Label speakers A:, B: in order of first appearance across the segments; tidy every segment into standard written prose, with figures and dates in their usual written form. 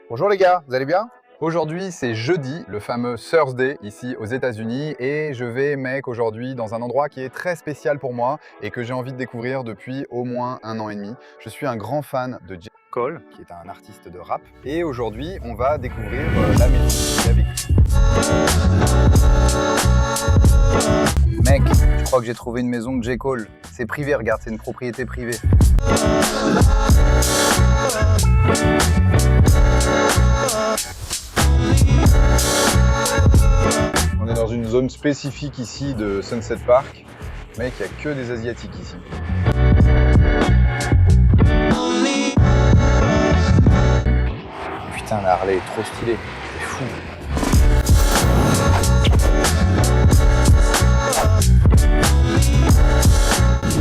A: Bonjour les gars, vous allez bien?
B: Aujourd'hui, c'est jeudi, le fameux Thursday ici aux États-Unis, et je vais, mec, aujourd'hui dans un endroit qui est très spécial pour moi et que j'ai envie de découvrir depuis au moins 1 an et demi. Je suis un grand fan de J. Cole, qui est un artiste de rap, et aujourd'hui, on va découvrir la maison qu'il a vécue. Mec, je crois que j'ai trouvé une maison de J. Cole. C'est privé, regarde, c'est une propriété privée. On est dans une zone spécifique ici de Sunset Park. Mec, il n'y a que des Asiatiques ici. Putain, la Harley est trop stylée. C'est fou.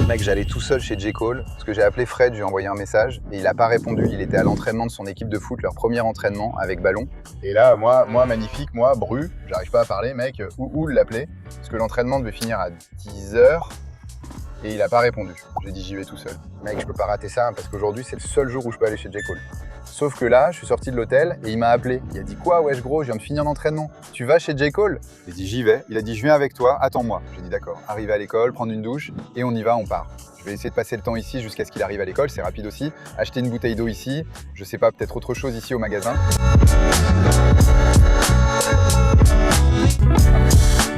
B: Mec, j'allais tout seul chez J. Cole, parce que j'ai appelé Fred, je lui ai envoyé un message, et il n'a pas répondu. Il était à l'entraînement de son équipe de foot, leur premier entraînement avec ballon. Et là, moi magnifique, moi, Bru, j'arrive pas à parler, mec, où l'appeler, parce que l'entraînement devait finir à 10h, et il n'a pas répondu. J'ai dit, j'y vais tout seul. Mec, je peux pas rater ça, parce qu'aujourd'hui, c'est le seul jour où je peux aller chez J. Cole. Sauf que là, je suis sorti de l'hôtel, et il m'a appelé. Il a dit, quoi, wesh gros, je viens de finir l'entraînement. Tu vas chez J. Cole? J'ai dit, j'y vais. Il a dit, je viens avec toi, attends-moi. J'ai dit, d'accord. Arrivé à l'école, prendre une douche, et on y va, on part. Je vais essayer de passer le temps ici jusqu'à ce qu'il arrive à l'école, c'est rapide aussi. Acheter une bouteille d'eau ici, je sais pas, peut-être autre chose ici au magasin.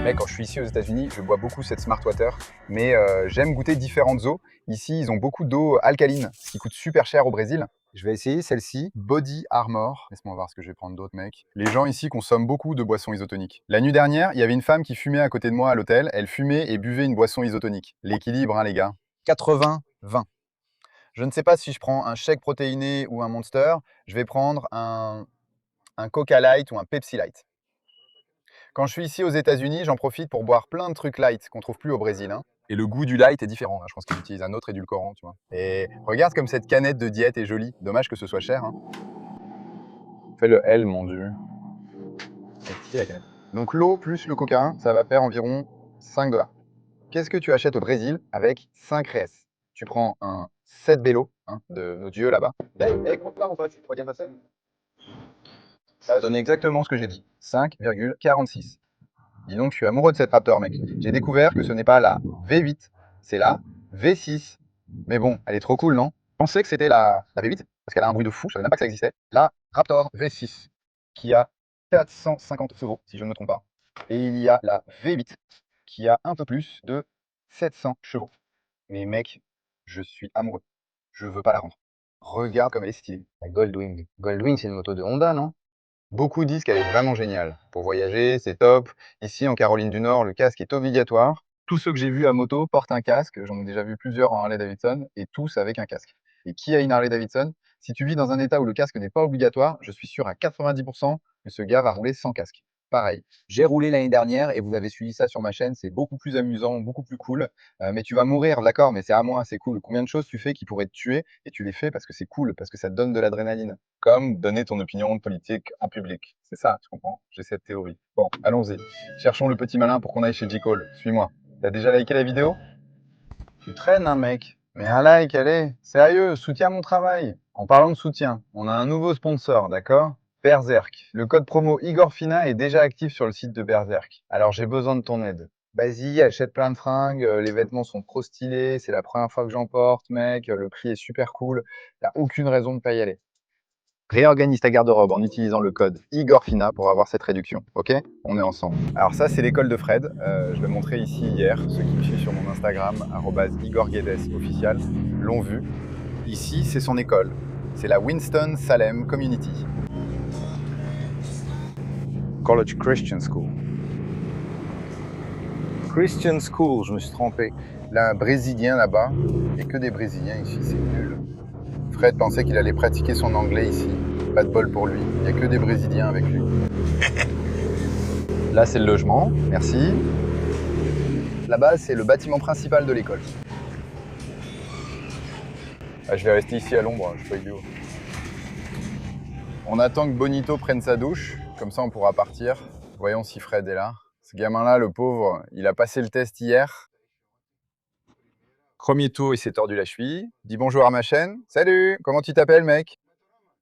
B: Mec, quand je suis ici aux États-Unis, je bois beaucoup cette Smart Water, mais j'aime goûter différentes eaux. Ici, ils ont beaucoup d'eau alcaline, ce qui coûte super cher au Brésil. Je vais essayer celle-ci, Body Armor. Laisse-moi voir ce que je vais prendre d'autre, mec. Les gens ici consomment beaucoup de boissons isotoniques. La nuit dernière, il y avait une femme qui fumait à côté de moi à l'hôtel. Elle fumait et buvait une boisson isotonique. L'équilibre, hein, les gars. 80-20. Je ne sais pas si je prends un shake protéiné ou un Monster. Je vais prendre un Coca Light ou un Pepsi Light. Quand je suis ici aux États-Unis, j'en profite pour boire plein de trucs light qu'on trouve plus au Brésil, hein. Et le goût du light est différent, hein. Je pense qu'ils utilisent un autre édulcorant, tu vois. Et regarde comme cette canette de diète est jolie. Dommage que ce soit cher, hein. Fais le L, mon dieu. Donc l'eau plus le coca, ça va faire environ 5 $. Qu'est-ce que tu achètes au Brésil avec 5 reais? Tu prends un 7 Bello, hein, de nos dieux là-bas. Ça donne exactement ce que j'ai dit. 5,46. Dis donc, je suis amoureux de cette Raptor, mec. J'ai découvert que ce n'est pas la V8, c'est la V6. Mais bon, elle est trop cool, non? Je pensais que c'était la V8, parce qu'elle a un bruit de fou, je savais même pas que ça existait. La Raptor V6, qui a 450 €, si je ne me trompe pas. Et il y a la V8, qui a un peu plus de 700 chevaux. Mais mec, je suis amoureux. Je veux pas la rendre. Regarde comme elle est stylée. La Goldwing. Goldwing, c'est une moto de Honda, non? Beaucoup disent qu'elle est vraiment géniale. Pour voyager, c'est top. Ici, en Caroline du Nord, le casque est obligatoire. Tous ceux que j'ai vus à moto portent un casque. J'en ai déjà vu plusieurs en Harley-Davidson, et tous avec un casque. Et qui a une Harley-Davidson? Si tu vis dans un état où le casque n'est pas obligatoire, je suis sûr à 90% que ce gars va rouler sans casque. Pareil. J'ai roulé l'année dernière et vous avez suivi ça sur ma chaîne. C'est beaucoup plus amusant, beaucoup plus cool. Mais tu vas mourir, d'accord, mais c'est à moi, c'est cool. Combien de choses tu fais qui pourraient te tuer et tu les fais parce que c'est cool, parce que ça te donne de l'adrénaline? Comme donner ton opinion politique en public. C'est ça, tu comprends? J'ai cette théorie. Bon, allons-y. Cherchons le petit malin pour qu'on aille chez J. Cole. Suis-moi. T'as déjà liké la vidéo? Tu traînes, hein, mec. Mais un like, allez. Sérieux, soutiens mon travail. En parlant de soutien, on a un nouveau sponsor, d'accord? Berserk. Le code promo Igor Fina est déjà actif sur le site de Berserk. Alors j'ai besoin de ton aide. Vas-y, achète plein de fringues, les vêtements sont trop stylés, c'est la première fois que j'en porte, mec, le prix est super cool, t'as aucune raison de pas y aller. Réorganise ta garde-robe en utilisant le code IGORFINA pour avoir cette réduction, ok? On est ensemble. Alors ça, c'est l'école de Fred. Je l'ai montré ici hier. Ceux qui me suivent sur mon Instagram, @IgorGuedes official, l'ont vu. Ici, c'est son école. C'est la Winston-Salem Community College Christian School. Christian School, je me suis trompé. Là, un Brésilien là-bas. Il n'y a que des Brésiliens ici, c'est nul. Fred pensait qu'il allait pratiquer son anglais ici. Pas de bol pour lui. Il n'y a que des Brésiliens avec lui. Là, c'est le logement. Merci. Là-bas, c'est le bâtiment principal de l'école. Ah, je vais rester ici à l'ombre, je suis pas idiot. On attend que Bonito prenne sa douche. Comme ça, on pourra partir. Voyons si Fred est là. Ce gamin-là, le pauvre, il a passé le test hier. Premier tour, il s'est tordu la cheville. Dis bonjour à ma chaîne. Salut, comment tu t'appelles, mec?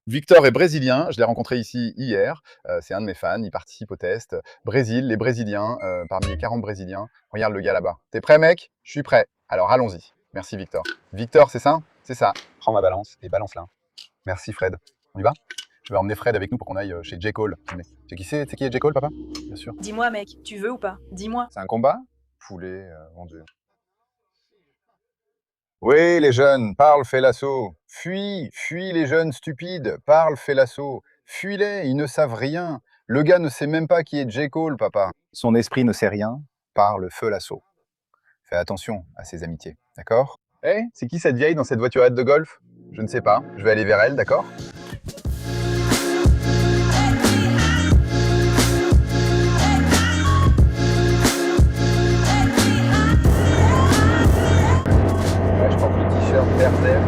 B: Victor est brésilien, je l'ai rencontré ici hier, c'est un de mes fans, il participe au test. Brésil, les Brésiliens, parmi les 40 Brésiliens. Regarde le gars là-bas. T'es prêt mec? Je suis prêt. Alors allons-y. Merci Victor. Victor, c'est ça? C'est ça. Prends ma balance et balance-la. Merci Fred. On y va? Je vais emmener Fred avec nous pour qu'on aille chez J. Cole. Tu sais qui c'est? Tu sais qui est J. Cole, papa? Bien sûr.
A: Dis-moi mec, tu veux ou pas? Dis-moi.
B: C'est un combat? Poulet, vendu. Oui, les jeunes, parle, fais l'assaut. Fuis, fuis les jeunes stupides, parle, fais l'assaut. Fuis-les, ils ne savent rien. Le gars ne sait même pas qui est J. Cole, papa. Son esprit ne sait rien, parle, feu l'assaut. Fais attention à ses amitiés, d'accord? Eh, c'est qui cette vieille dans cette voiturette de golf? Je ne sais pas, je vais aller vers elle, d'accord? Ouais, je porte le t-shirt vert.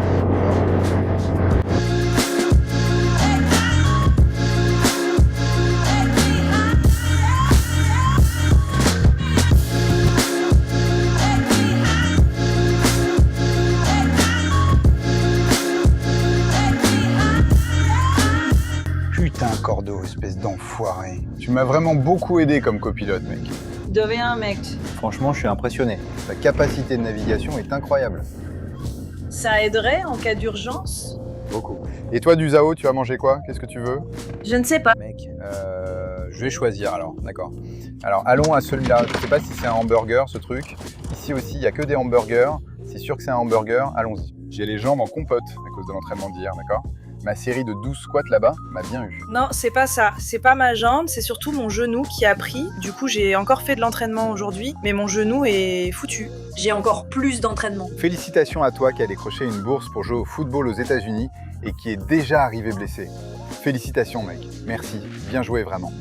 B: Putain, Cordo, espèce d'enfoiré. Tu m'as vraiment beaucoup aidé comme copilote, mec.
A: De rien mec.
B: Franchement, je suis impressionné. Ta capacité de navigation est incroyable.
A: Ça aiderait en cas d'urgence?
B: Beaucoup. Et toi, du Zao, tu vas manger quoi? Qu'est-ce que tu veux?
A: Je ne sais pas.
B: Mec, je vais choisir alors, d'accord. Alors, allons à celui-là. Je sais pas si c'est un hamburger, ce truc. Ici aussi, il n'y a que des hamburgers. C'est sûr que c'est un hamburger, allons-y. J'ai les jambes en compote à cause de l'entraînement d'hier, d'accord? Ma série de 12 squats là-bas m'a bien eu.
A: Non, c'est pas ça. C'est pas ma jambe, c'est surtout mon genou qui a pris. Du coup, j'ai encore fait de l'entraînement aujourd'hui, mais mon genou est foutu. J'ai encore plus d'entraînement.
B: Félicitations à toi qui a décroché une bourse pour jouer au football aux États-Unis et qui est déjà arrivé blessé. Félicitations, mec. Merci. Bien joué, vraiment.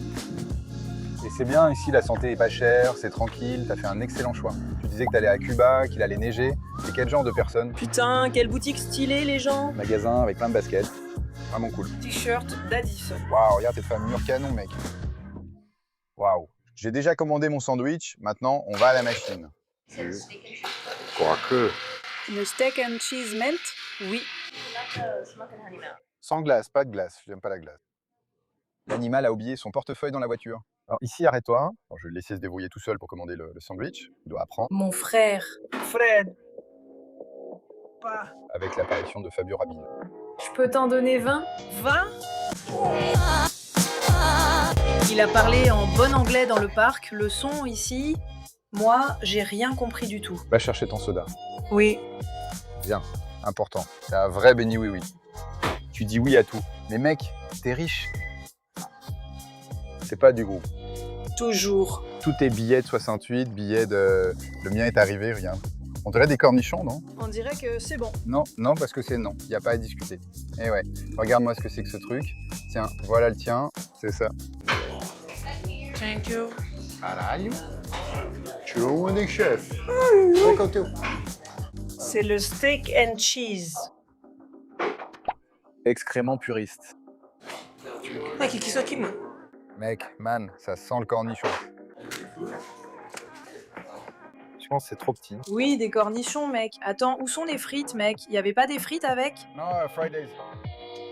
B: Et c'est bien, ici, la santé est pas chère, c'est tranquille, t'as fait un excellent choix. Tu disais que t'allais à Cuba, qu'il allait neiger. T'es quel genre de personne?
A: Putain, quelle boutique stylée les gens.
B: Magasin avec plein de baskets. Vraiment cool.
A: T-shirt d'Addison.
B: Waouh, regarde cette femme mur canon, mec. Waouh. J'ai déjà commandé mon sandwich, maintenant on va à la machine. Quoique.
A: Le steak and cheese melt? Oui.
B: Sans glace, pas de glace, j'aime pas la glace. L'animal a oublié son portefeuille dans la voiture. Alors ici, arrête-toi. Alors, je vais le laisser se débrouiller tout seul pour commander le sandwich. Il doit apprendre.
A: Mon frère. Fred.
B: Avec l'apparition de Fabio Rabin.
A: Je peux t'en donner 20? 20? Il a parlé en bon anglais dans le parc, le son ici, moi, j'ai rien compris du tout.
B: Va chercher ton soda.
A: Oui.
B: Bien, important. C'est un vrai béni oui-oui. Tu dis oui à tout. Mais mec, t'es riche. C'est pas du groupe.
A: Toujours.
B: Tous tes billets de 68, billets de... Le mien est arrivé, regarde. On dirait des cornichons, non?
A: On dirait que c'est bon.
B: Non, non, parce que c'est non. Il n'y a pas à discuter. Eh ouais. Regarde-moi ce que c'est que ce truc. Tiens, voilà le tien. C'est ça.
A: Thank you.
B: Caralho. Tu es où, des chefs?
A: C'est le steak and cheese.
B: Excrément puriste.
C: Mec, que isso aqui, mano?
B: Mec, man, ça sent le cornichon. Je pense que c'est trop petit.
A: Oui, des cornichons, mec. Attends, où sont les frites, mec? Y avait pas des frites avec?
B: Non, Fridays.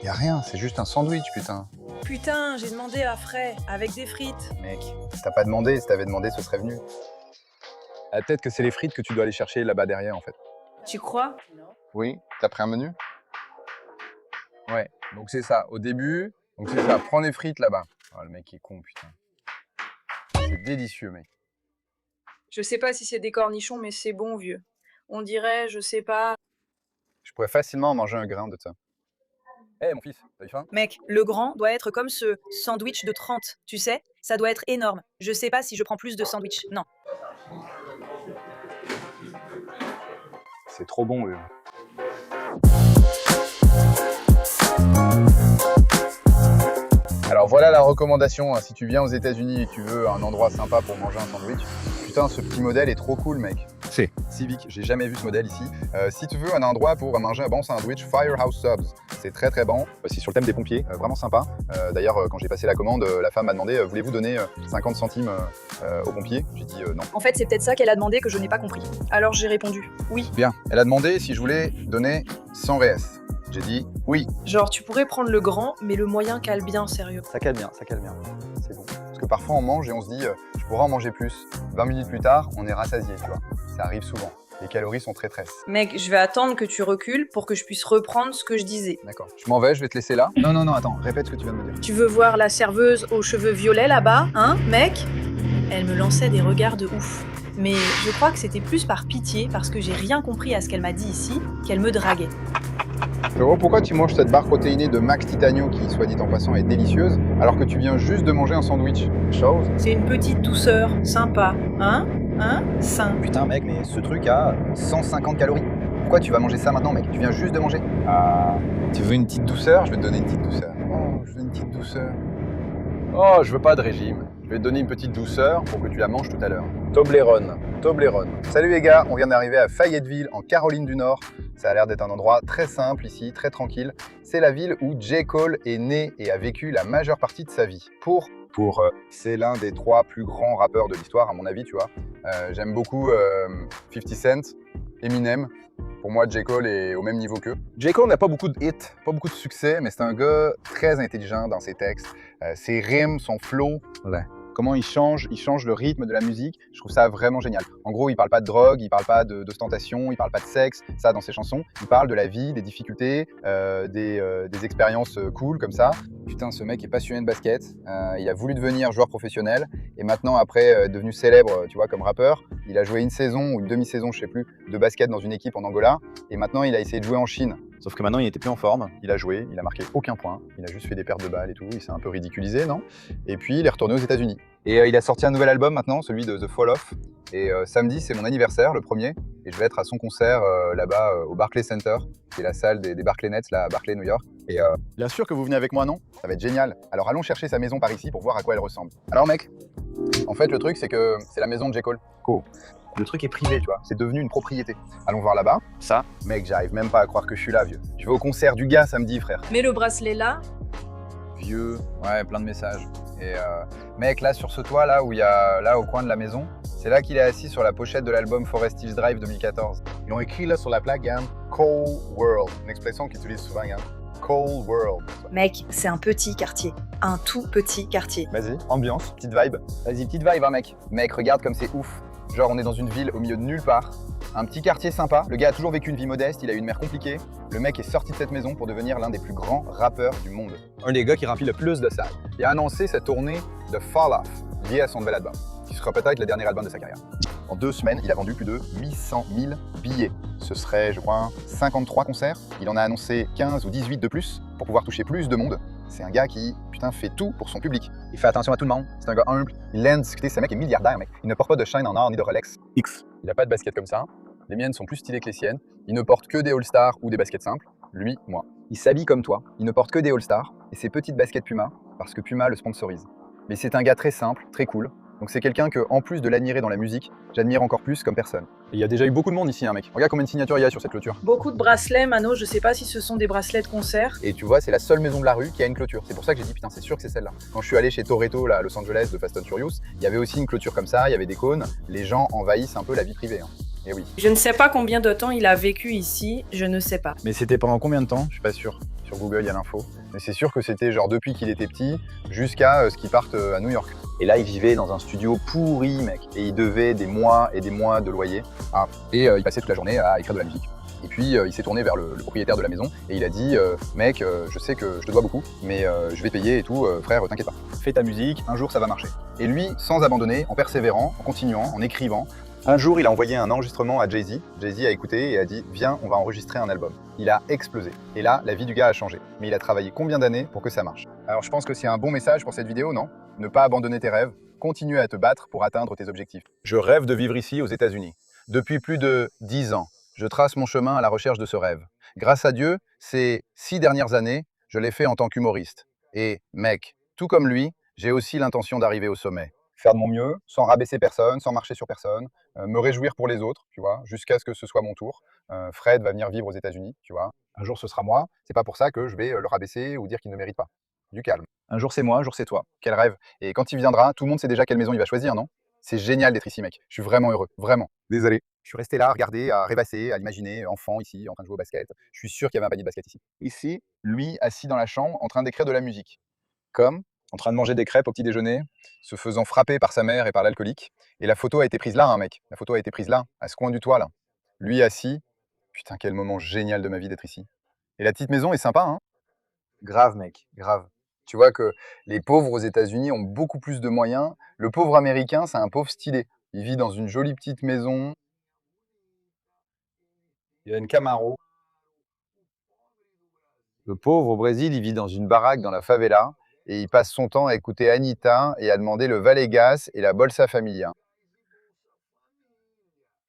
B: Y a rien, c'est juste un sandwich, putain.
A: Putain, j'ai demandé à frais, avec des frites.
B: Mec, t'as pas demandé, si t'avais demandé, ce serait venu. Ah, peut-être que c'est les frites que tu dois aller chercher là-bas derrière, en fait.
A: Tu crois?
B: Oui, t'as pris un menu? Ouais, donc c'est ça, au début, donc c'est ça, prends les frites là-bas. Oh, le mec est con, putain. C'est délicieux, mec.
A: Je sais pas si c'est des cornichons, mais c'est bon, vieux. On dirait, je sais pas...
B: Je pourrais facilement en manger un grain de ça. Hé, mon fils, t'as eu faim?
A: Mec, le grand doit être comme ce sandwich de 30, tu sais? Ça doit être énorme. Je sais pas si je prends plus de sandwich, non.
B: C'est trop bon, eux. Alors voilà la recommandation, hein. Si tu viens aux États-Unis et tu veux un endroit sympa pour manger un sandwich, putain, ce petit modèle est trop cool, mec. C'est Civic, j'ai jamais vu ce modèle ici. Si tu veux un endroit pour manger un bon sandwich, Firehouse Subs, c'est très très bon. C'est sur le thème des pompiers, vraiment sympa. D'ailleurs, quand j'ai passé la commande, la femme m'a demandé voulez-vous donner 50 centimes aux pompiers? J'ai dit non.
A: En fait, c'est peut-être ça qu'elle a demandé que je n'ai pas compris. Alors j'ai répondu oui.
B: Bien, elle a demandé si je voulais donner 100 RS. J'ai dit oui.
A: Genre, tu pourrais prendre le grand, mais le moyen cale bien, sérieux.
B: Ça cale bien, c'est bon. Parce que parfois on mange et on se dit je pourrais en manger plus. 20 minutes plus tard, on est rassasié, tu vois. Ça arrive souvent. Les calories sont très tresses.
A: Mec, je vais attendre que tu recules pour que je puisse reprendre ce que je disais.
B: D'accord. Je m'en vais, je vais te laisser là. Non, attends, répète ce que tu viens de me dire.
A: Tu veux voir la serveuse aux cheveux violets là-bas, hein, mec? Elle me lançait des regards de ouf. Mais je crois que c'était plus par pitié, parce que j'ai rien compris à ce qu'elle m'a dit ici, qu'elle me draguait.
B: Frérot, pourquoi tu manges cette barre protéinée de Max Titanium qui, soit dit en passant, est délicieuse, alors que tu viens juste de manger un sandwich? Chose.
A: C'est une petite douceur, sympa, hein? Sain.
B: Putain mec, mais ce truc a 150 calories. Pourquoi tu vas manger ça maintenant mec? Tu viens juste de manger. Tu veux une petite douceur? Je vais te donner une petite douceur. Oh, je veux une petite douceur. Oh, je veux pas de régime. Je vais te donner une petite douceur pour que tu la manges tout à l'heure. Toblerone. Salut les gars, on vient d'arriver à Fayetteville, en Caroline du Nord. Ça a l'air d'être un endroit très simple ici, très tranquille. C'est la ville où J. Cole est né et a vécu la majeure partie de sa vie. C'est l'un des 3 plus grands rappeurs de l'histoire, à mon avis, tu vois. J'aime beaucoup 50 Cent, Eminem. Pour moi, J. Cole est au même niveau qu'eux. J. Cole n'a pas beaucoup de hits, pas beaucoup de succès, mais c'est un gars très intelligent dans ses textes. Ses rimes, son flow, comment il change le rythme de la musique, je trouve ça vraiment génial. En gros, il parle pas de drogue, il parle pas d'ostentation, il parle pas de sexe, ça dans ses chansons. Il parle de la vie, des difficultés, des expériences cool comme ça. Putain, ce mec est passionné de basket, il a voulu devenir joueur professionnel, et maintenant, après devenu célèbre, tu vois, comme rappeur, il a joué une saison ou une demi-saison, je sais plus, de basket dans une équipe en Angola, et maintenant il a essayé de jouer en Chine. Sauf que maintenant il était plus en forme, il a joué, il a marqué aucun point, il a juste fait des pertes de balles et tout, il s'est un peu ridiculisé, non? Et puis il est retourné aux États-Unis. Et il a sorti un nouvel album maintenant, celui de The Fall Off. Et samedi c'est mon anniversaire, le premier, et je vais être à son concert là-bas au Barclays Center, qui est la salle des Barclay Nets, là à Barclay, New York. Et bien sûr que vous venez avec moi, non? Ça va être génial. Alors allons chercher sa maison par ici pour voir à quoi elle ressemble. Alors mec, en fait le truc c'est que c'est la maison de J. Cole. Cool. Le truc est privé, tu vois, c'est devenu une propriété. Allons voir là-bas. Ça, mec, j'arrive même pas à croire que je suis là, vieux. Je vais au concert du gars samedi, frère.
A: Mets le bracelet là.
B: Vieux, ouais, plein de messages. Et mec, là, sur ce toit, là, où il y a, là, au coin de la maison, c'est là qu'il est assis sur la pochette de l'album Forest Hills Drive 2014. Ils ont écrit là sur la plaque, hein, Cold World, une expression qu'ils utilisent souvent, hein. Cold World.
A: Mec, c'est un petit quartier. Un tout petit quartier.
B: Vas-y, ambiance, petite vibe. Vas-y, petite vibe, hein, mec. Mec, regarde comme c'est ouf. Genre, on est dans une ville au milieu de nulle part. Un petit quartier sympa. Le gars a toujours vécu une vie modeste, il a eu une mère compliquée. Le mec est sorti de cette maison pour devenir l'un des plus grands rappeurs du monde. Un des gars qui remplit le plus de salles. Il a annoncé sa tournée de Fall Off, liée à son nouvel album, qui sera peut-être le dernier album de sa carrière. En 2 semaines, il a vendu plus de 800 000 billets. Ce serait, je crois, 53 concerts. Il en a annoncé 15 ou 18 de plus pour pouvoir toucher plus de monde. C'est un gars qui, putain, fait tout pour son public. Il fait attention à tout le monde. C'est un gars humble. Il aime discuter. Ce mec est milliardaire, mec. Il ne porte pas de chaîne en or ni de Rolex. X. Il a pas de basket comme ça. Les miennes sont plus stylées que les siennes. Il ne porte que des All-Stars ou des baskets simples. Lui, moi. Il s'habille comme toi. Il ne porte que des All-Stars et ses petites baskets Puma parce que Puma le sponsorise. Mais c'est un gars très simple, très cool. Donc c'est quelqu'un que, en plus de l'admirer dans la musique, j'admire encore plus comme personne. Et il y a déjà eu beaucoup de monde ici, hein, mec. Regarde combien de signatures il y a sur cette clôture.
A: Beaucoup de bracelets, Mano, je sais pas si ce sont des bracelets de concert.
B: Et tu vois, c'est la seule maison de la rue qui a une clôture. C'est pour ça que j'ai dit, putain, c'est sûr que c'est celle-là. Quand je suis allé chez Toretto, là, à Los Angeles, de Fast and Furious, il y avait aussi une clôture comme ça, il y avait des cônes. Les gens envahissent un peu la vie privée. Hein. Et oui.
A: Je ne sais pas combien de temps il a vécu ici, je ne sais pas.
B: Mais c'était pendant combien de temps? Je suis pas sûr. Sur Google, il y a l'info. Mais c'est sûr que c'était genre depuis qu'il était petit jusqu'à ce qu'il parte à New York. Et là, il vivait dans un studio pourri, mec. Et il devait des mois et des mois de loyer. Ah. Et il passait toute la journée à écrire de la musique. Et puis, il s'est tourné vers le propriétaire de la maison et il a dit mec, je sais que je te dois beaucoup, mais je vais payer et tout, frère, t'inquiète pas. Fais ta musique, un jour ça va marcher. Et lui, sans abandonner, en persévérant, en continuant, en écrivant, un jour, il a envoyé un enregistrement à Jay-Z. Jay-Z a écouté et a dit « Viens, on va enregistrer un album ». Il a explosé. Et là, la vie du gars a changé. Mais il a travaillé combien d'années pour que ça marche? Alors je pense que c'est un bon message pour cette vidéo, non? Ne pas abandonner tes rêves. Continue à te battre pour atteindre tes objectifs. Je rêve de vivre ici aux États-Unis. Depuis plus de 10 ans, je trace mon chemin à la recherche de ce rêve. Grâce à Dieu, ces 6 dernières années, je l'ai fait en tant qu'humoriste. Et mec, tout comme lui, j'ai aussi l'intention d'arriver au sommet. Faire de mon mieux, sans rabaisser personne, sans marcher sur personne, me réjouir pour les autres, tu vois, jusqu'à ce que ce soit mon tour. Fred va venir vivre aux États-Unis, tu vois. Un jour, ce sera moi. C'est pas pour ça que je vais le rabaisser ou dire qu'il ne mérite pas. Du calme. Un jour, c'est moi, un jour, c'est toi. Quel rêve. Et quand il viendra, tout le monde sait déjà quelle maison il va choisir, non? C'est génial d'être ici, mec. Je suis vraiment heureux, vraiment. Désolé. Je suis resté là à regarder, à rêvasser, à l'imaginer, enfant ici, en train de jouer au basket. Je suis sûr qu'il y avait un panier de basket ici. Ici, lui, assis dans la chambre, en train d'écrire de la musique. Comme en train de manger des crêpes au petit déjeuner, se faisant frapper par sa mère et par l'alcoolique. Et la photo a été prise là, hein, mec. La photo a été prise là, à ce coin du toit, là. Lui assis. Putain, quel moment génial de ma vie d'être ici. Et la petite maison est sympa, hein? Grave, mec, grave. Tu vois que les pauvres aux États-Unis ont beaucoup plus de moyens. Le pauvre américain, c'est un pauvre stylé. Il vit dans une jolie petite maison. Il y a une Camaro. Le pauvre au Brésil, il vit dans une baraque dans la favela et il passe son temps à écouter Anitta et à demander le Valegas et la Bolsa Familia.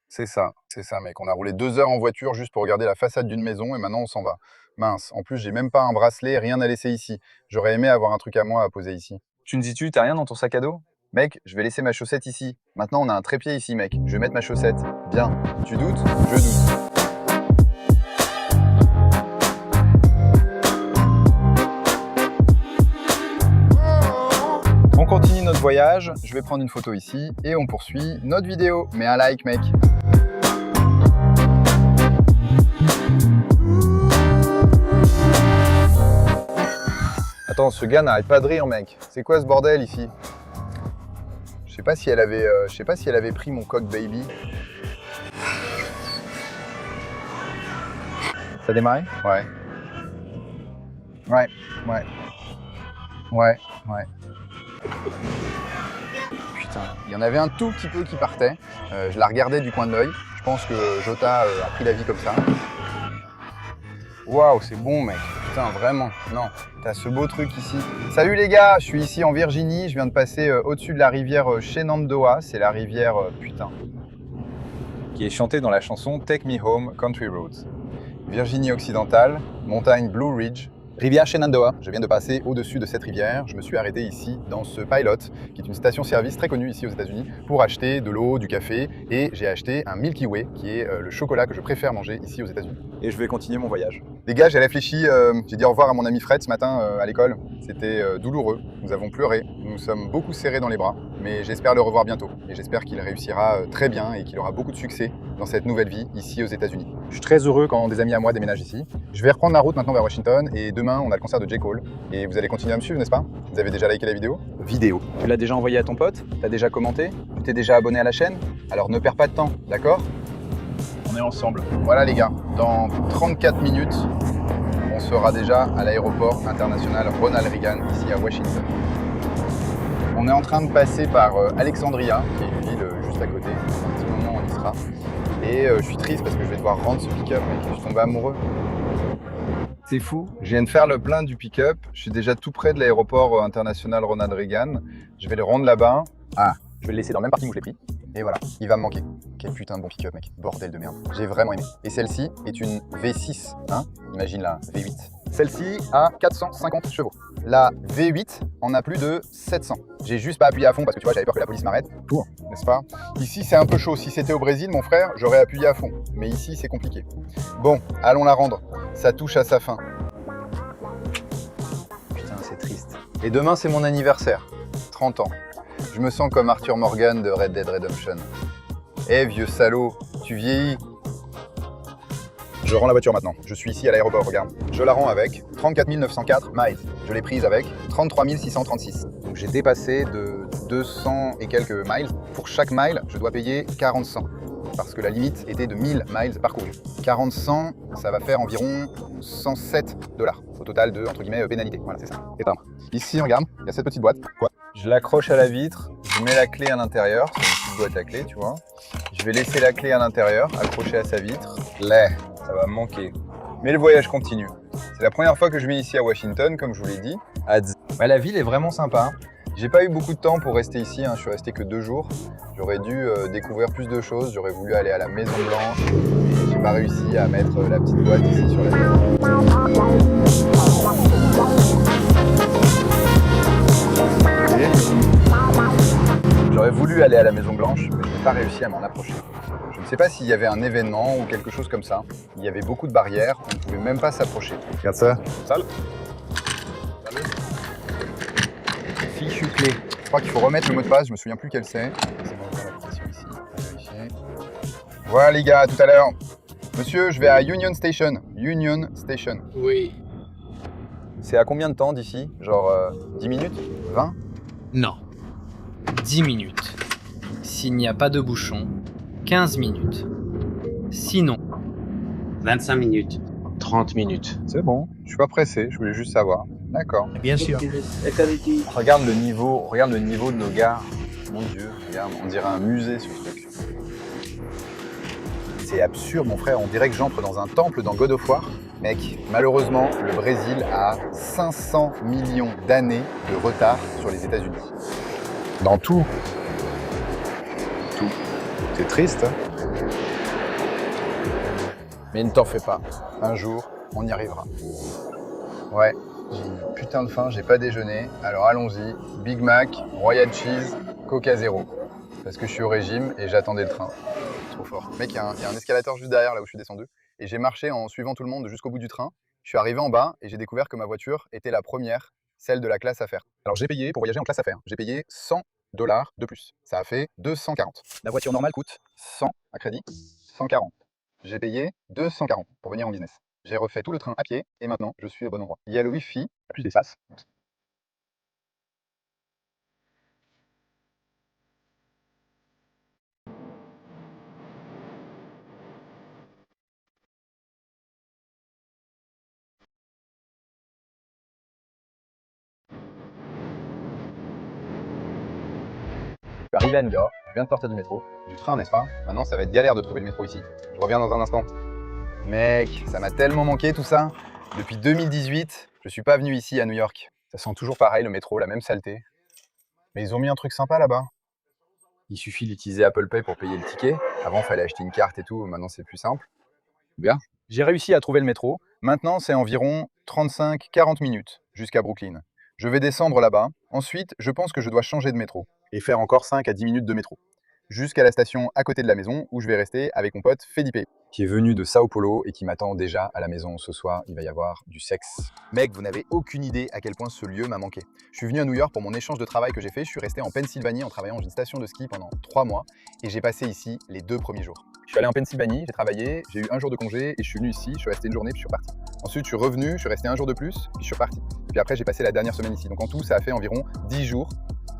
B: C'est ça, mec. On a roulé 2 heures en voiture juste pour regarder la façade d'une maison et maintenant on s'en va. Mince, en plus, j'ai même pas un bracelet, rien à laisser ici. J'aurais aimé avoir un truc à moi à poser ici. Tu me dis-tu, t'as rien dans ton sac à dos? Mec, je vais laisser ma chaussette ici. Maintenant, on a un trépied ici, mec. Je vais mettre ma chaussette. Bien. Tu doutes? Je doute. On continue notre voyage, je vais prendre une photo ici et on poursuit notre vidéo. Mets un like, mec. Attends, ce gars n'arrête pas de rire, mec. C'est quoi ce bordel ici? Je sais pas si elle avait pris mon coq baby. Ça a démarré? Ouais. Ouais. Putain, il y en avait un tout petit peu qui partait. Je la regardais du coin de l'œil. Je pense que Jota a pris la vie comme ça. Waouh, c'est bon, mec. Putain, vraiment. Non, t'as ce beau truc ici. Salut les gars, je suis ici en Virginie. Je viens de passer au-dessus de la rivière Shenandoah. C'est la rivière, putain, qui est chantée dans la chanson Take Me Home, Country Roads. Virginie occidentale, montagne Blue Ridge, rivière Shenandoah. Je viens de passer au-dessus de cette rivière. Je me suis arrêté ici dans ce Pilot, qui est une station-service très connue ici aux États-Unis, pour acheter de l'eau, du café, et j'ai acheté un Milky Way, qui est le chocolat que je préfère manger ici aux États-Unis. Et je vais continuer mon voyage. Les gars, j'ai réfléchi, j'ai dit au revoir à mon ami Fred ce matin à l'école. C'était douloureux, nous avons pleuré, nous nous sommes beaucoup serrés dans les bras, mais j'espère le revoir bientôt. Et j'espère qu'il réussira très bien et qu'il aura beaucoup de succès dans cette nouvelle vie ici aux États-Unis. Je suis très heureux quand des amis à moi déménagent ici. Je vais reprendre la route maintenant vers Washington et demain on a le concert de J. Cole. Et vous allez continuer à me suivre, n'est-ce pas? Vous avez déjà liké la vidéo? Vidéo. Tu l'as déjà envoyé à ton pote? T'as déjà commenté? Tu t'es déjà abonné à la chaîne? Alors ne perds pas de temps, d'accord? On est ensemble. Voilà les gars, dans 34 minutes, on sera déjà à l'aéroport international Ronald Reagan ici à Washington. On est en train de passer par Alexandria, qui est une ville juste à côté. À un petit moment, on y sera. Et je suis triste parce que je vais devoir rendre ce pick-up, mec. Je suis tombé amoureux. C'est fou. Je viens de faire le plein du pick-up. Je suis déjà tout près de l'aéroport international Ronald Reagan. Je vais le rendre là-bas. Ah, je vais le laisser dans le même parking où je l'ai pris. Et voilà, il va me manquer. Quel putain de bon pick-up, mec. Bordel de merde. J'ai vraiment aimé. Et celle-ci est une V6, hein. Imagine la V8. Celle-ci a 450 chevaux. La V8 en a plus de 700. J'ai juste pas appuyé à fond parce que tu vois, j'avais peur que la police m'arrête. Pour, n'est-ce pas? Ici, c'est un peu chaud. Si c'était au Brésil, mon frère, j'aurais appuyé à fond. Mais ici, c'est compliqué. Bon, allons la rendre. Ça touche à sa fin. Putain, c'est triste. Et demain, c'est mon anniversaire. 30 ans. Je me sens comme Arthur Morgan de Red Dead Redemption. Eh, vieux salaud, tu vieillis. Je rends la voiture maintenant. Je suis ici à l'aéroport, regarde. Je la rends avec 34 904 miles. Je l'ai prise avec 33 636. Donc j'ai dépassé de 200 et quelques miles. Pour chaque mile, je dois payer 40 cents. Parce que la limite était de 1000 miles parcourus. 40 cents, ça va faire environ 107 $. Au total de, entre guillemets, pénalité. Voilà, c'est ça. Et pas. Ici, regarde, il y a cette petite boîte. Quoi? Je l'accroche à la vitre, je mets la clé à l'intérieur. C'est une petite boîte à clé, tu vois. Je vais laisser la clé à l'intérieur, accrochée à sa vitre. Là, ça va me manquer. Mais le voyage continue. C'est la première fois que je viens ici à Washington, comme je vous l'ai dit. Ouais, la ville est vraiment sympa. J'ai pas eu beaucoup de temps pour rester ici, hein. Je suis resté que 2 jours. J'aurais dû découvrir plus de choses, j'aurais voulu aller à la Maison Blanche. Et j'ai pas réussi à mettre la petite boîte ici sur la tête. J'aurais voulu aller à la Maison Blanche, mais je n'ai pas réussi à m'en approcher. Je ne sais pas s'il y avait un événement ou quelque chose comme ça. Il y avait beaucoup de barrières, on ne pouvait même pas s'approcher. Regarde ça. Sale. Fichu clé. Je crois qu'il faut remettre le mot de passe, je me souviens plus quel c'est. Voilà les gars, à tout à l'heure. Monsieur, je vais à Union Station. Union Station.
C: Oui.
B: C'est à combien de temps d'ici? Genre 10 minutes? 20?
D: Non. 10 minutes. S'il n'y a pas de bouchon, 15 minutes. Sinon,
E: 25 minutes. 30 minutes.
B: C'est bon, je suis pas pressé, je voulais juste savoir. D'accord.
F: Bien sûr.
B: Regarde le niveau de nos gares. Mon Dieu, regarde, on dirait un musée ce truc. C'est absurde mon frère, on dirait que j'entre dans un temple dans God of War. Mec, malheureusement, le Brésil a 500 millions d'années de retard sur les États-Unis. Dans tout. Tout. C'est triste, hein? Mais ne t'en fais pas. Un jour, on y arrivera. Ouais, j'ai une putain de faim, j'ai pas déjeuné. Alors allons-y. Big Mac, Royal Cheese, Coca Zéro. Parce que je suis au régime et j'attendais le train. Trop fort. Mec, il y a un escalator juste derrière là où je suis descendu. Et j'ai marché en suivant tout le monde jusqu'au bout du train. Je suis arrivé en bas et j'ai découvert que ma voiture était la première, celle de la classe affaires. Alors j'ai payé pour voyager en classe affaires. J'ai payé $100 de plus. Ça a fait 240. La voiture normale coûte 100 à crédit, 140. J'ai payé 240 pour venir en business. J'ai refait tout le train à pied et maintenant je suis au bon endroit. Il y a le Wi-Fi, il y a plus d'espace. Je suis arrivé à New York, je viens de sortir du métro, du train n'est-ce pas? Maintenant ça va être galère de trouver le métro ici. Je reviens dans un instant. Mec, ça m'a tellement manqué tout ça. Depuis 2018, je suis pas venu ici à New York. Ça sent toujours pareil le métro, la même saleté. Mais ils ont mis un truc sympa là-bas. Il suffit d'utiliser Apple Pay pour payer le ticket. Avant, il fallait acheter une carte et tout, maintenant c'est plus simple. Bien. J'ai réussi à trouver le métro. Maintenant, c'est environ 35-40 minutes jusqu'à Brooklyn. Je vais descendre là-bas. Ensuite, je pense que je dois changer de métro et faire encore 5 à 10 minutes de métro. Jusqu'à la station à côté de la maison où je vais rester avec mon pote Felipe, qui est venu de Sao Paulo et qui m'attend déjà à la maison ce soir. Il va y avoir du sexe. Mec, vous n'avez aucune idée à quel point ce lieu m'a manqué. Je suis venu à New York pour mon échange de travail que j'ai fait. Je suis resté en Pennsylvanie en travaillant dans une station de ski pendant 3 mois et j'ai passé ici les 2 premiers jours. Je suis allé en Pennsylvanie, j'ai travaillé, j'ai eu un jour de congé et je suis venu ici, je suis resté une journée puis je suis reparti. Ensuite, je suis revenu, je suis resté un jour de plus puis je suis reparti. Puis après, j'ai passé la dernière semaine ici. Donc en tout, ça a fait environ 10 jours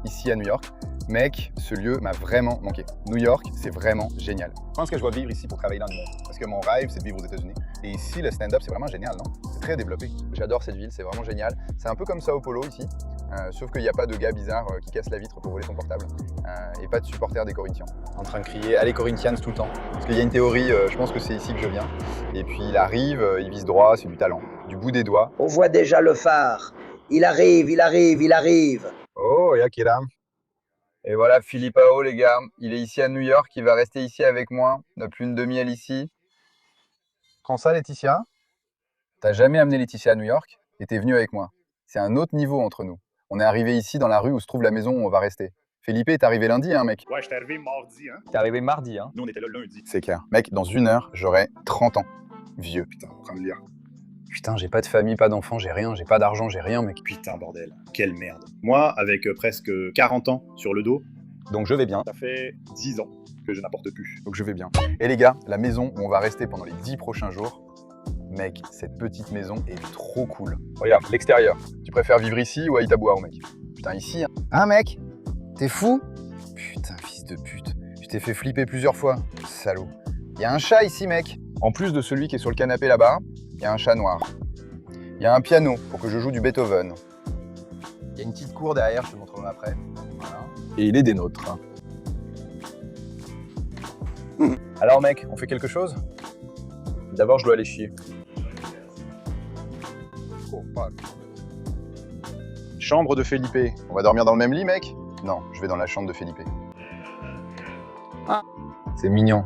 B: ici à New York. Mec, ce lieu m'a vraiment manqué. New York, c'est vraiment génial. Je pense que je dois vivre ici pour travailler dans le monde. Parce que mon rêve, c'est de vivre aux États-Unis. Et ici, le stand-up, c'est vraiment génial, non? C'est très développé. J'adore cette ville, c'est vraiment génial. C'est un peu comme Sao Paulo ici, sauf qu'il n'y a pas de gars bizarres qui cassent la vitre pour voler ton portable. Et pas de supporters des Corinthians en train de crier « Allez Corinthians » tout le temps. Parce qu'il y a une théorie, je pense que c'est ici que je viens. Et puis il arrive, il vise droit, c'est du talent. Du bout des doigts.
G: On voit déjà le phare. Il arrive, il arrive, il arrive.
B: Oh, Yakira. Et voilà Philippao les gars, il est ici à New York, il va rester ici avec moi, on a plus une demi-heure ici. Prends ça Laetitia. T'as jamais amené Laetitia à New York et t'es venu avec moi. C'est un autre niveau entre nous. On est arrivé ici dans la rue où se trouve la maison où on va rester. Felipe est arrivé lundi hein mec.
F: Ouais, j'étais arrivé mardi, hein.
B: T'es arrivé mardi hein.
F: Nous, on était là lundi.
B: C'est clair. Mec, dans 1 heure, j'aurai 30 ans. Vieux.
F: Putain, prends le lire.
B: Putain, j'ai pas de famille, pas d'enfants, j'ai rien, j'ai pas d'argent, j'ai rien mec.
F: Putain, bordel. Quelle merde. Moi, avec presque 40 ans sur le dos,
B: Donc je vais bien.
F: ça fait 10 ans que je n'apporte plus.
B: Donc je vais bien. Et les gars, la maison où on va rester pendant les 10 prochains jours, mec, cette petite maison est trop cool. Regarde, l'extérieur. Tu préfères vivre ici ou à Itabuao, mec? Putain, ici, hein. Hein, mec? T'es fou? Putain, fils de pute. Je t'ai fait flipper plusieurs fois, salaud. Il y a un chat ici, mec. En plus de celui qui est sur le canapé là-bas, il y a un chat noir. Il y a un piano pour que je joue du Beethoven. Il y a une petite cour derrière, je te montrerai après. Voilà. Et il est des nôtres. Alors mec, on fait quelque chose? D'abord, je dois aller chier. Oh, fuck. Chambre de Felipe. On va dormir dans le même lit, mec? Non, je vais dans la chambre de Felipe. Ah, c'est mignon.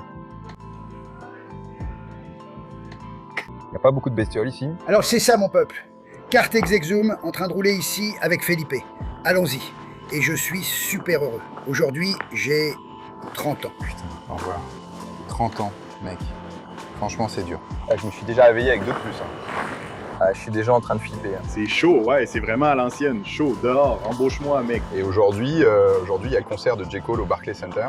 B: Y a pas beaucoup de bestioles ici.
H: Alors c'est ça mon peuple. Carte Exexum en train de rouler ici avec Felipe. Allons-y. Et je suis super heureux. Aujourd'hui, j'ai 30 ans.
B: Putain, au revoir. 30 ans, mec. Franchement, c'est dur. Ah, je me suis déjà réveillé avec 2 de plus. Hein. Ah, je suis déjà en train de flipper.
F: C'est chaud, ouais, c'est vraiment à l'ancienne. Chaud, dehors, embauche-moi, mec.
B: Et aujourd'hui, il y a le concert de J. Cole au Barclays Center.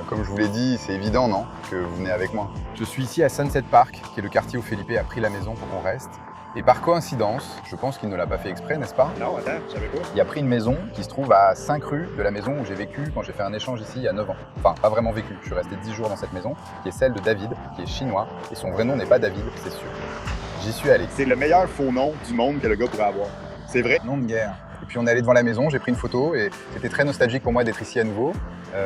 B: Comme je vous l'ai dit, c'est évident, non, que vous venez avec moi. Je suis ici à Sunset Park, qui est le quartier où Felipe a pris la maison pour qu'on reste. Et par coïncidence, je pense qu'il ne l'a pas fait exprès, n'est-ce pas?
F: Non, attends, je savais pas.
B: Il a pris une maison qui se trouve à 5 rues de la maison où j'ai vécu quand j'ai fait un échange ici il y a 9 ans. Enfin, pas vraiment vécu, je suis resté 10 jours dans cette maison, qui est celle de David, qui est chinois, et son vrai nom n'est pas David, c'est sûr. J'y suis allé.
F: C'est le meilleur faux nom du monde que le gars pourrait avoir. C'est vrai.
B: Nom de guerre. Et puis on est allé devant la maison, j'ai pris une photo, et c'était très nostalgique pour moi d'être ici à nouveau.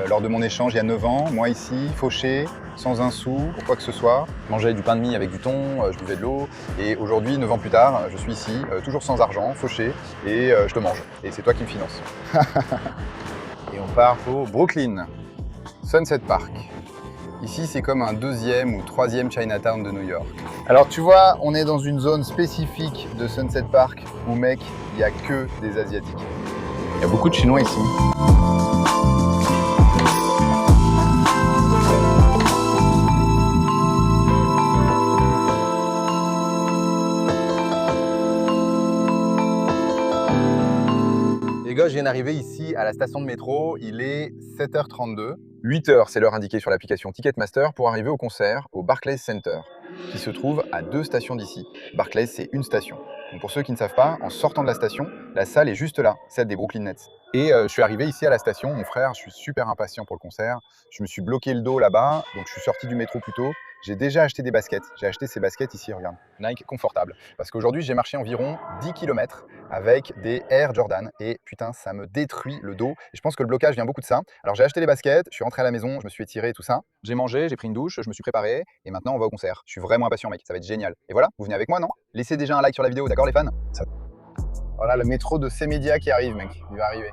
B: Lors de mon échange il y a 9 ans, moi ici, fauché, sans un sou, pour quoi que ce soit. Je mangeais du pain de mie avec du thon, je buvais de l'eau. Et aujourd'hui, 9 ans plus tard, je suis ici, toujours sans argent, fauché, et je te mange. Et c'est toi qui me finances. Et on part pour Brooklyn, Sunset Park. Ici, c'est comme un 2e ou 3e Chinatown de New York. Alors tu vois, on est dans une zone spécifique de Sunset Park où, mec, il n'y a que des Asiatiques. Il y a beaucoup de Chinois ici. Les gars, je viens d'arriver ici à la station de métro, il est 7h32. 8h, c'est l'heure indiquée sur l'application Ticketmaster pour arriver au concert au Barclays Center, qui se trouve à 2 stations d'ici. Barclays, c'est une station. Donc pour ceux qui ne savent pas, en sortant de la station, la salle est juste là, celle des Brooklyn Nets. Et je suis arrivé ici à la station, mon frère, je suis super impatient pour le concert. Je me suis bloqué le dos là-bas, donc je suis sorti du métro plus tôt. J'ai déjà acheté des baskets. J'ai acheté ces baskets ici, regarde. Nike confortable. Parce qu'aujourd'hui, j'ai marché environ 10 km avec des Air Jordan. Et putain, ça me détruit le dos. Et je pense que le blocage vient beaucoup de ça. Alors j'ai acheté les baskets, je suis rentré à la maison, je me suis étiré et tout ça. J'ai mangé, j'ai pris une douche, je me suis préparé. Et maintenant, on va au concert. Je suis vraiment impatient, mec. Ça va être génial. Et voilà, vous venez avec moi, non? Laissez déjà un like sur la vidéo, d'accord les fans? Voilà le métro de C-Media qui arrive, mec. Il va arriver.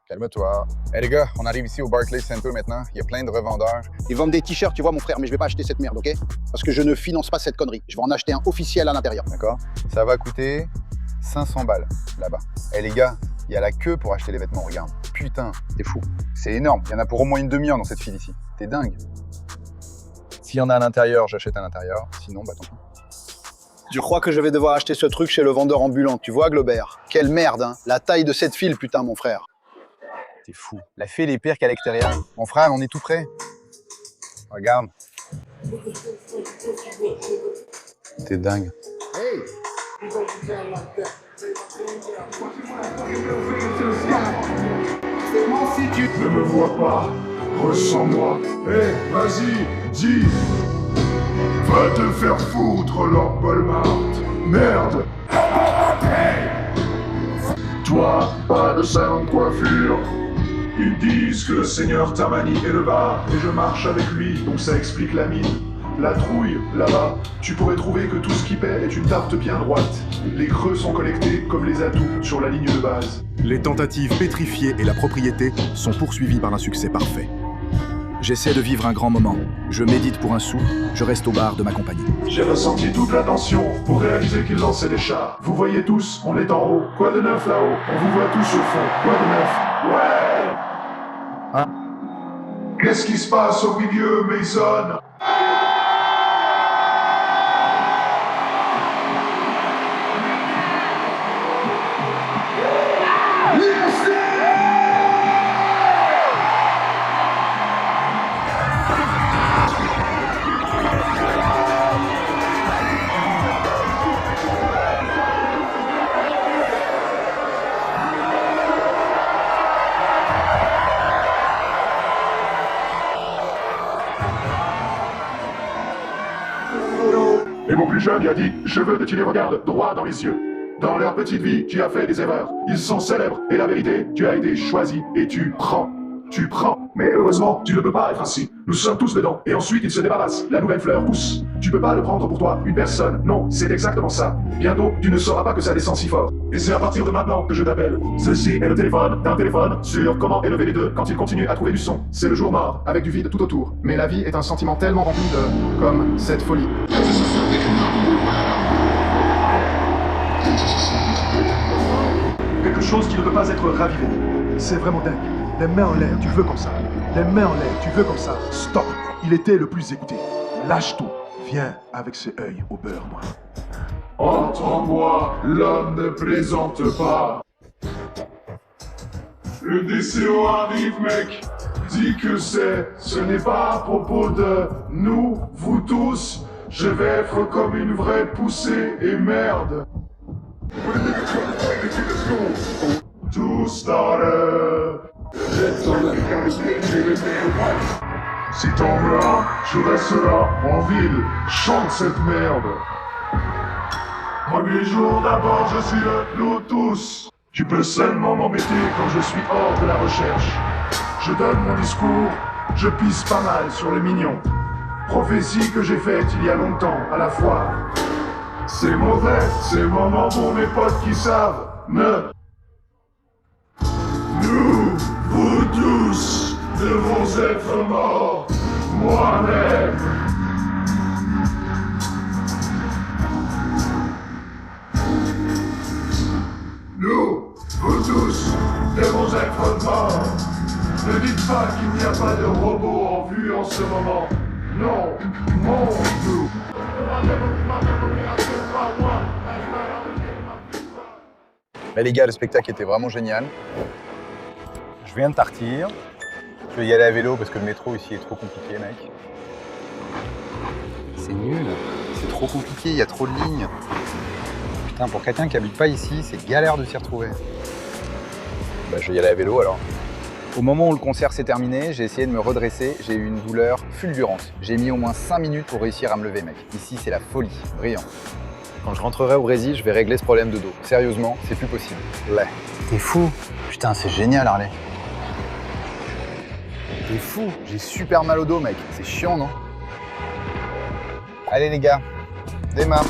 B: Calme-toi. Les gars, on arrive ici au Barclays Center maintenant. Il y a plein de revendeurs.
H: Ils vendent des t-shirts, tu vois, mon frère, mais je vais pas acheter cette merde, ok? Parce que je ne finance pas cette connerie. Je vais en acheter un officiel à l'intérieur.
B: D'accord? Ça va coûter 500 balles là-bas. Les gars, il y a la queue pour acheter les vêtements, regarde. Putain, t'es fou. C'est énorme. Il y en a pour au moins une demi-heure dans cette file ici. T'es dingue. S'il y en a à l'intérieur, j'achète à l'intérieur. Sinon, bah tant pis.
H: Je crois que je vais devoir acheter ce truc chez le vendeur ambulant. Tu vois, Globert? Quelle merde, hein? La taille de cette file, putain, mon frère.
B: T'es fou. La file est pire qu'à l'extérieur. Mon frère, on est tout près. Regarde. T'es dingue.
H: Hey!
I: Si tu ne me vois pas, ressens-moi. Vas-y, dis. Va te faire foutre, Lord Bolmart. Merde. Toi, pas de salon de coiffure. Ils disent que le seigneur Tamani est le bar, et je marche avec lui, donc ça explique la mine. La trouille, là-bas, tu pourrais trouver que tout ce qui paie est une tarte bien droite. Les creux sont collectés comme les atouts sur la ligne de base.
J: Les tentatives pétrifiées et la propriété sont poursuivies par un succès parfait. J'essaie de vivre un grand moment. Je médite pour un sou, je reste au bar de ma compagnie.
I: J'ai ressenti toute la tension pour réaliser qu'il lançait des chars. Vous voyez tous, on est en haut. Quoi de neuf là-haut? On vous voit tous au fond. Quoi de neuf? Ouais!
B: Hein?
I: Qu'est-ce qui se passe au milieu, Mason? Et mon plus jeune lui a dit, je veux que tu les regardes droit dans les yeux. Dans leur petite vie, tu as fait des erreurs. Ils sont célèbres. Et la vérité, tu as été choisi et tu prends. Tu prends. Mais heureusement, tu ne peux pas être ainsi. Nous sommes tous dedans. Et ensuite, ils se débarrassent. La nouvelle fleur pousse. Tu peux pas le prendre pour toi, une personne. Non, c'est exactement ça. Bientôt, tu ne sauras pas que ça descend si fort. Et c'est à partir de maintenant que je t'appelle. Ceci est le téléphone d'un téléphone sur comment élever les deux quand il continue à trouver du son. C'est le jour mort, avec du vide tout autour. Mais la vie est un sentiment tellement rempli de... comme cette folie. Quelque chose qui ne peut pas être ravivé. C'est vraiment dingue. Les mains en l'air, tu veux comme ça. Les mains en l'air, tu veux comme ça. Stop. Il était le plus écouté. Lâche tout. Viens avec ce œil au beurre, moi. Entends-moi, l'homme ne plaisante pas. Le DCO arrive, mec. Dis que ce n'est pas à propos de nous, vous tous. Je vais être comme une vraie poussée et merde. To starter. Si t'en veux un, je reste là, en ville, chante cette merde. Premier jour d'abord, je suis le Bluetooth. Tu peux seulement m'embêter quand je suis hors de la recherche. Je donne mon discours, je pisse pas mal sur les mignons. Prophétie que j'ai faite il y a longtemps, à la foire. C'est mauvais, c'est le moment pour mes potes qui savent. Nous, vous tous, devons être morts. Moi-même. Nous, vous tous, devons être morts. Ne dites pas qu'il n'y a pas de robot en vue en ce moment. Non, mon nous.
B: Mais les gars, le spectacle était vraiment génial. Je viens de partir. Je vais y aller à vélo parce que le métro ici est trop compliqué, mec. C'est nul. C'est trop compliqué, il y a trop de lignes. Putain, pour quelqu'un qui habite pas ici, c'est galère de s'y retrouver. Bah, je vais y aller à vélo alors. Au moment où le concert s'est terminé, j'ai essayé de me redresser, j'ai eu une douleur fulgurante. J'ai mis au moins 5 minutes pour réussir à me lever, mec. Ici, c'est la folie. Brillant. Quand je rentrerai au Brésil, je vais régler ce problème de dos. Sérieusement, c'est plus possible. Là. T'es fou. Putain, c'est génial, Harley. T'es fou. J'ai super mal au dos, mec. C'est chiant, non? Allez, les gars. Démarre.